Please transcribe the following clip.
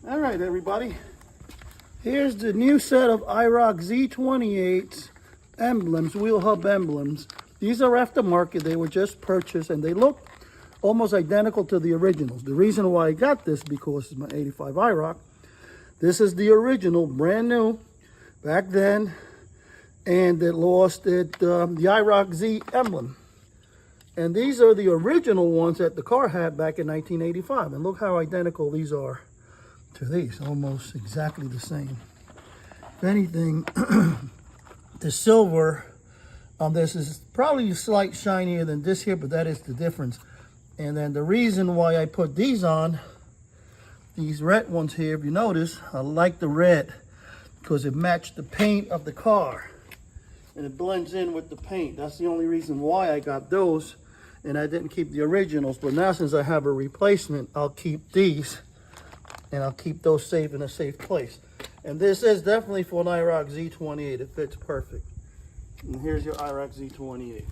All right, everybody. Here's the new set of IROC Z28 emblems, wheel hub emblems. These are aftermarket. They were just purchased and they look almost identical to the originals. The reason why I got this because it's my 85 IROC. This is the original, brand new, back then, and it lost it, the IROC Z emblem. And these are the original ones that the car had back in 1985. And look how identical these are to these, almost exactly the same. If anything, the silver on this is probably a slight shinier than this here, but that is the difference. And then the reason why I put these on, these red ones here, if you notice, I like the red because it matched the paint of the car and it blends in with the paint. That's the only reason why I got those, and I didn't keep the originals. But now since I have a replacement, I'll keep these and I'll keep those safe in a safe place. And this is definitely for an IROC Z28. It fits perfect. And here's your IROC Z28.